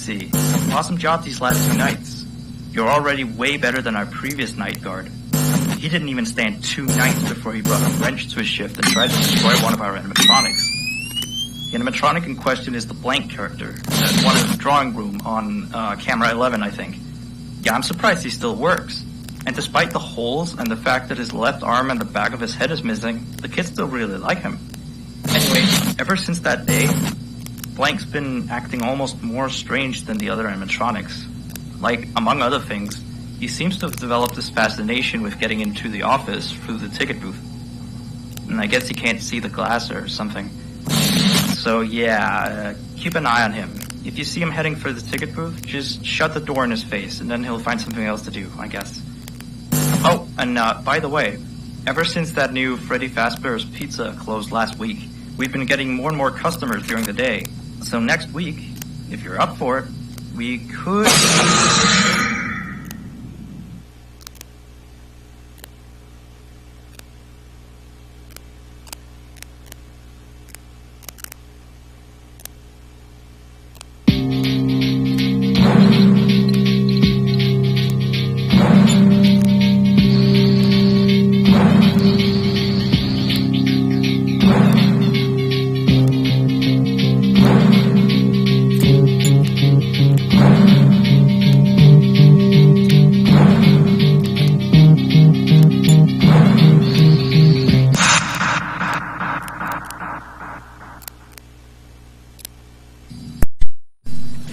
see. Awesome job these last 2 nights. You're already way better than our previous night guard. He didn't even stand 2 nights before he brought a wrench to his shift and tried to destroy one of our animatronics. The animatronic in question is the blank character, the one in the drawing room on camera 11, I think. Yeah, I'm surprised he still works. And despite the holes and the fact that his left arm and the back of his head is missing, the kids still really like him. Anyway, ever since that day, Blank's been acting almost more strange than the other animatronics. Like, among other things, he seems to have developed this fascination with getting into the office through the ticket booth. And I guess he can't see the glass or something. So yeah, keep an eye on him. If you see him heading for the ticket booth, just shut the door in his face, and then he'll find something else to do, I guess. Oh, and by the way, ever since that new Freddy Fazbear's Pizza closed last week, we've been getting more and more customers during the day. So next week, if you're up for it, we could...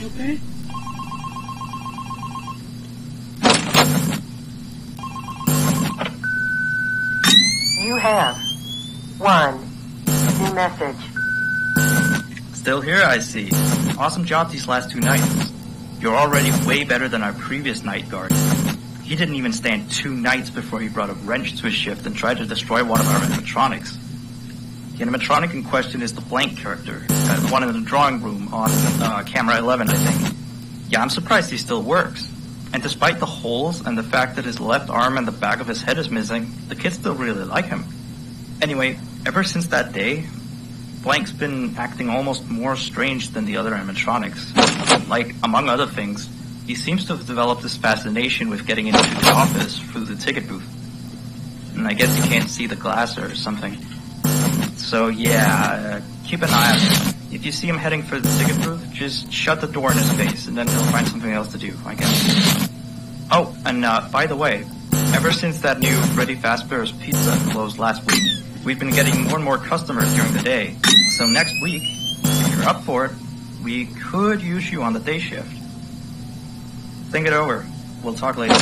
Okay. You have one new message. Still here, I see. Awesome job these last 2 nights. You're already way better than our previous night guard. He didn't even stand 2 nights before he brought a wrench to his shift and tried to destroy one of our animatronics. The animatronic in question is the blank character, the one in the drawing room on camera 11, I think. Yeah, I'm surprised he still works. And despite the holes and the fact that his left arm and the back of his head is missing, the kids still really like him. Anyway, ever since that day, Blank's been acting almost more strange than the other animatronics. Like, among other things, he seems to have developed this fascination with getting into the office through the ticket booth. And I guess he can't see the glass or something. So yeah, keep an eye on him. If you see him heading for the ticket booth, just shut the door in his face, and then he'll find something else to do, I guess. Oh, and by the way, ever since that new Freddy Fazbear's Pizza closed last week, we've been getting more and more customers during the day. So next week, if you're up for it, we could use you on the day shift. Think it over. We'll talk later.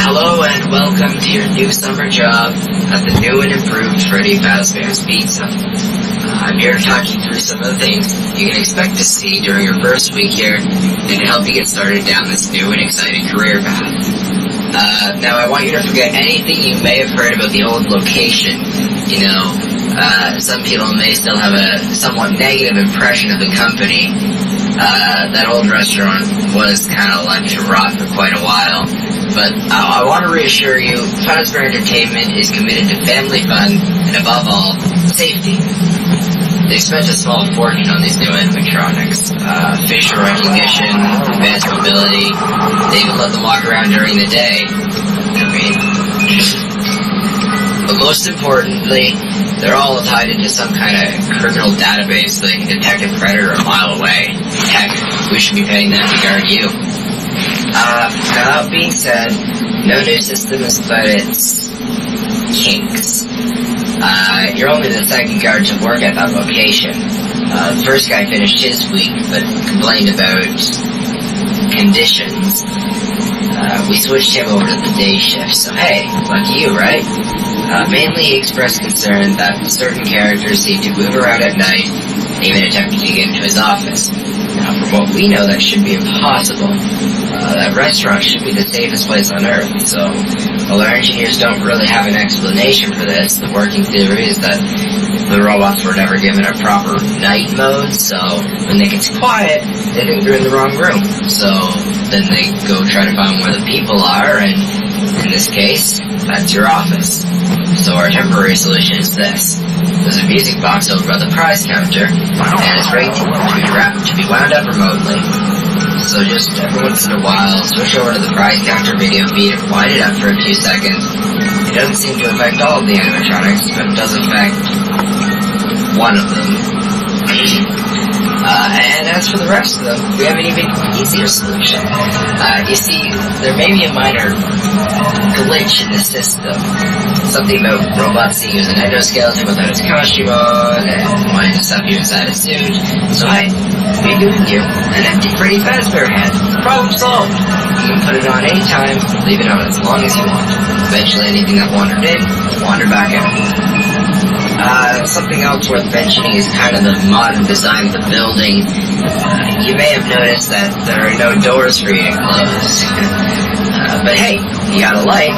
Hello and welcome to your new summer job at the new and improved Freddy Fazbear's Pizza. I'm here to talk you through some of the things you can expect to see during your first week here and to help you get started down this new and exciting career path. Now I want you to forget anything you may have heard about the old location. You know, some people may still have a somewhat negative impression of the company. That old restaurant was kind of left to rot for quite a while. But I want to reassure you, Fazbear Entertainment is committed to family fun and, above all, safety. They spent a small fortune on these new animatronics. Facial recognition, advanced mobility, they even let them walk around during the day. But most importantly, they're all tied into some kind of criminal database so they can detect a predator a mile away. Heck, we should be paying them to guard you. Now that being said, no new system is without its kinks. You're only the second guard to work at that location. The first guy finished his week, but complained about conditions. We switched him over to the day shift, so hey, lucky you, right? Mainly he expressed concern that certain characters seem to move around at night and even attempted to get into his office. Now, from what we know, that should be impossible. That restaurant should be the safest place on Earth, so while our engineers don't really have an explanation for this, the working theory is that the robots were never given a proper night mode, so when it gets quiet, they think they're in the wrong room. So then they go try to find where the people are, and in this case, that's your office. So our temporary solution is this. There's a music box over by the prize counter, and it's ready to be wound up remotely. So just every once in a while, switch over to the prize counter video feed and wind it up for a few seconds. It doesn't seem to affect all of the animatronics, but it does affect one of them. And as for the rest of them, we have an even easier solution. You see, there may be a minor glitch in the system. Something about robots seeing as an endoskeleton without its costume on, and wanting to stuff you inside a suit. So hey, we give you an empty Freddy Fazbear head. Problem solved. You can put it on anytime, leave it on as long as you want. Eventually anything that wandered in, will wander back out. Something else worth mentioning is kind of the modern design of the building. You may have noticed that there are no doors for you to close. But hey, you got a light,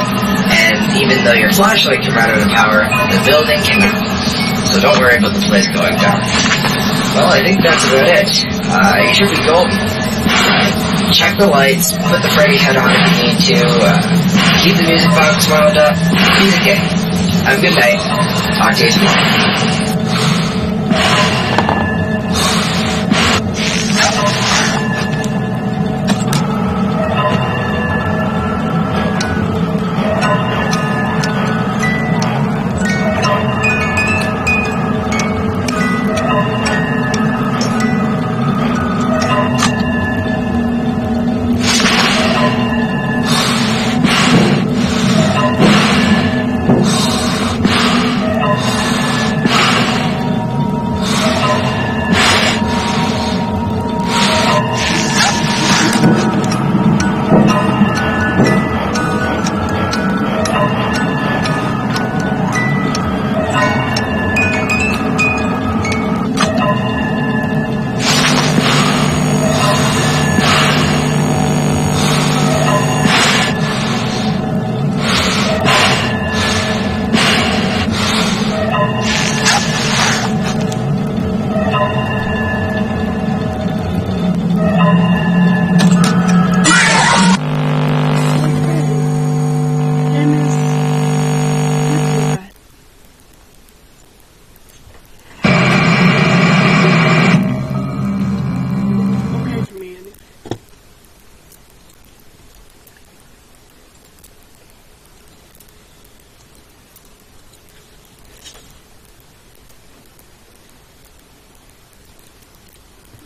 and even though your flashlight can run out of power, the building cannot. So don't worry about the place going dark. Well, I think that's about it. You should be golden. Check the lights, put the Freddy head on if you need to, keep the music box wound up, be the king. Have a good night. Talk to you tomorrow.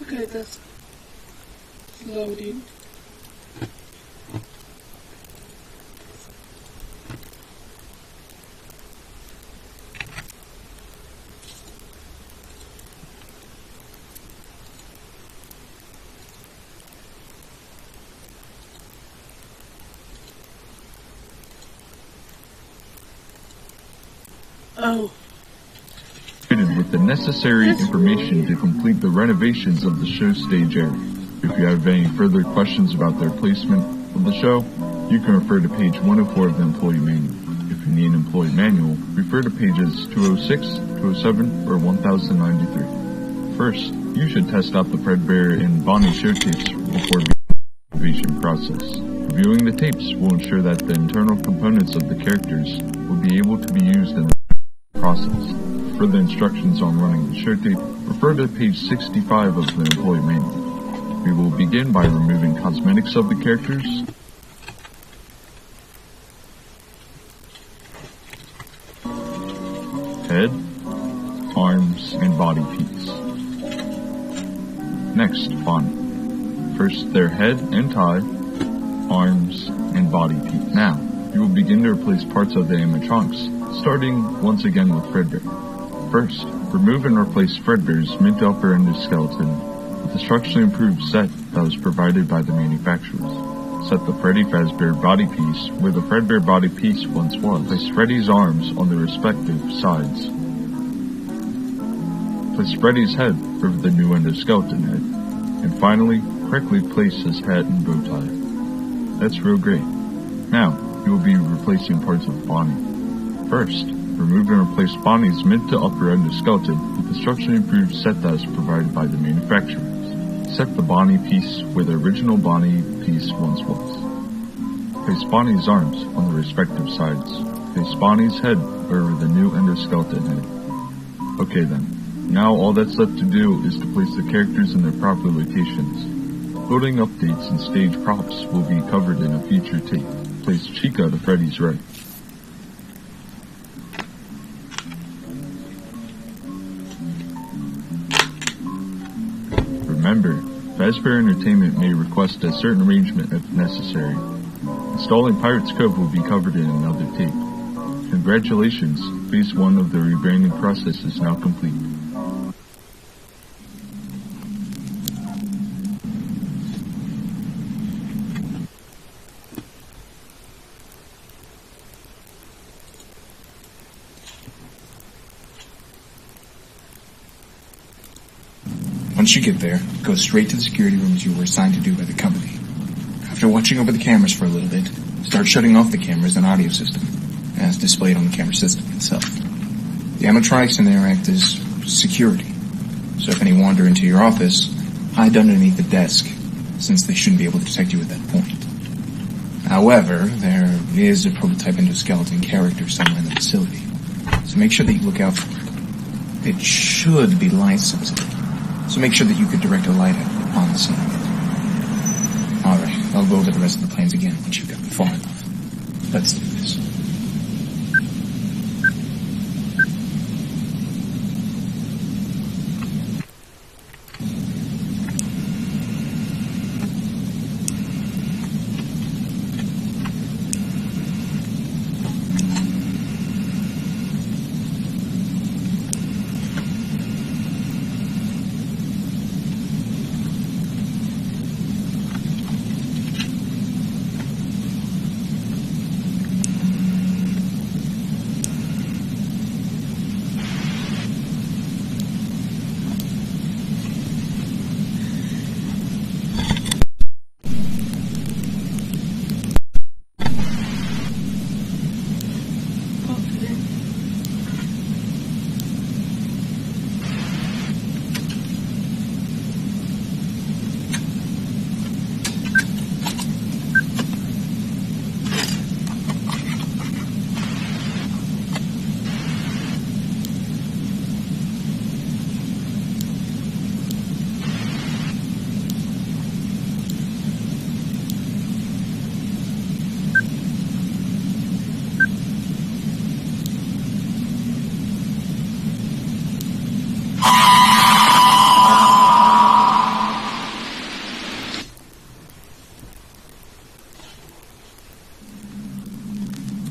Okay, that's loading. Oh. With the necessary information to complete the renovations of the show stage area. If you have any further questions about their placement of the show, you can refer to page 104 of the employee manual. If you need an employee manual, refer to pages 206, 207, or 1093. First, you should test out the Fredbear and Bonnie show tapes before beginning the renovation process. Reviewing the tapes will ensure that the internal components of the characters will be able to be used in the process. For further instructions on running the show tape, refer to page 65 of the employee manual. We will begin by removing cosmetics of the characters, head, arms, and body piece. Next, Bonnie. First, their head and tie, arms, and body piece. Now, you will begin to replace parts of the animatronics, starting once again with Fredbear. First, remove and replace Fredbear's mid to upper endoskeleton with the structurally improved set that was provided by the manufacturers. Set the Freddy Fazbear body piece where the Fredbear body piece once was. Place Freddy's arms on the respective sides. Place Freddy's head over the new endoskeleton head. And finally, correctly place his hat and bow tie. That's real great. Now, you will be replacing parts of Bonnie. First, remove and replace Bonnie's mid to upper endoskeleton with the structurally improved set that is provided by the manufacturers. Set the Bonnie piece where the original Bonnie piece once was. Place Bonnie's arms on the respective sides. Place Bonnie's head over the new endoskeleton head. Okay then, now all that's left to do is to place the characters in their proper locations. Building updates and stage props will be covered in a future tape. Place Chica to Freddy's right. Remember, Fazbear Entertainment may request a certain arrangement if necessary. Installing Pirate's Cove will be covered in another tape. Congratulations, Phase 1 of the rebranding process is now complete. Once you get there, go straight to the security rooms you were assigned to do by the company. After watching over the cameras for a little bit, start shutting off the cameras and audio system, as displayed on the camera system itself. The animatronics in there act as security, so if any wander into your office, hide underneath the desk, since they shouldn't be able to detect you at that point. However, there is a prototype endoskeleton character somewhere in the facility, so make sure that you look out for it. It should be light sensitive, so make sure that you could direct a light at it upon the scene. Alright, I'll go over the rest of the plans again once you've gotten far enough. Let's do this.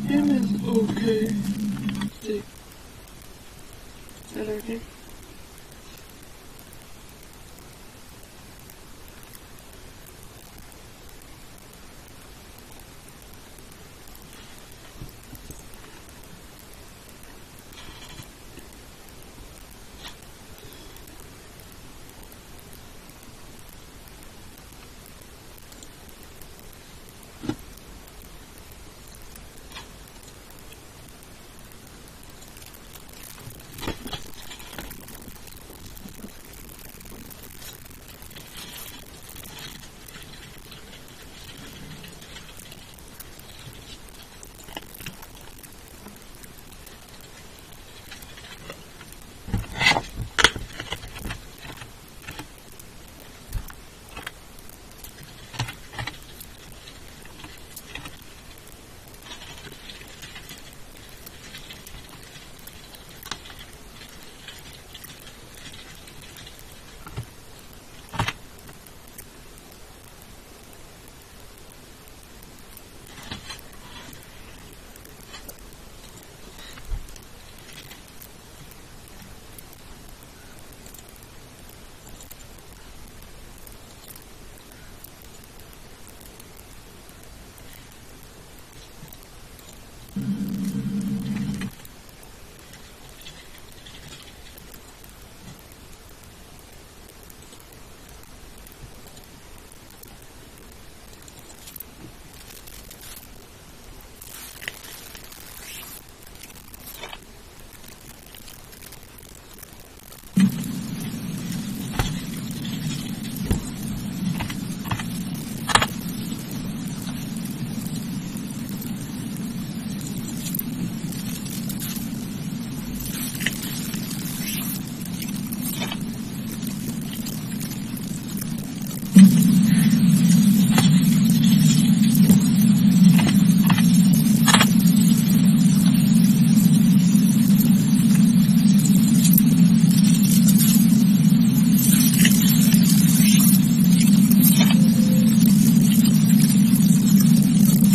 Him is okay. See. Is that okay?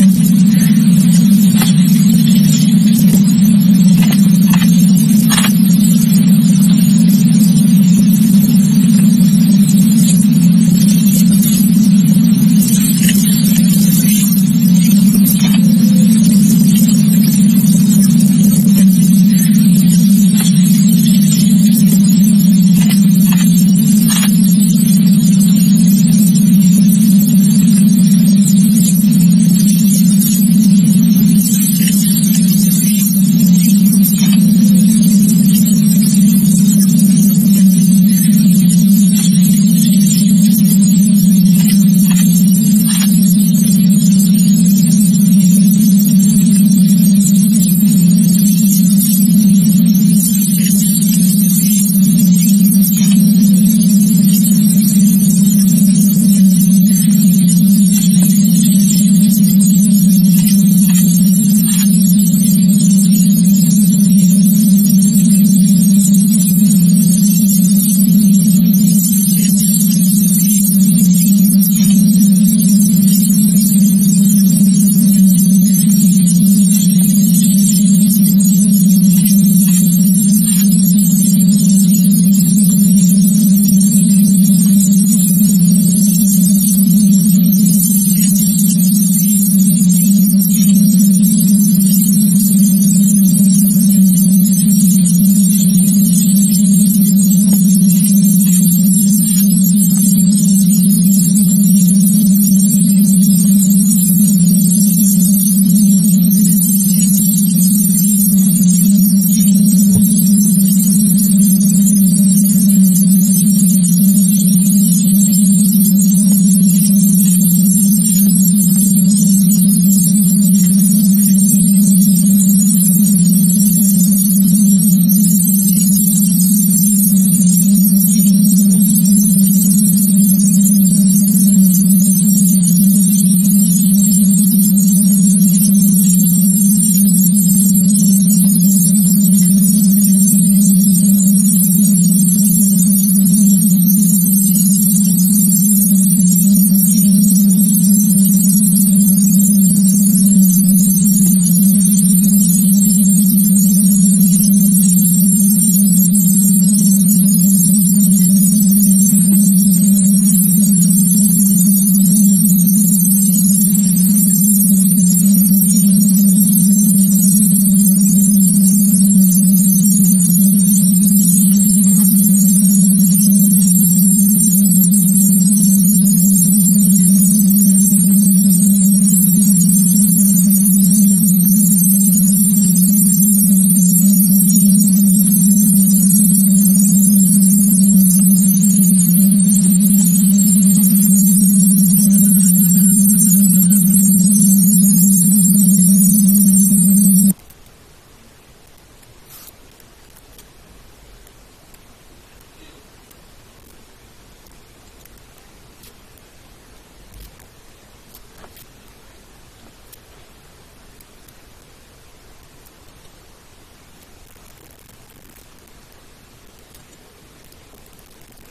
Thank you.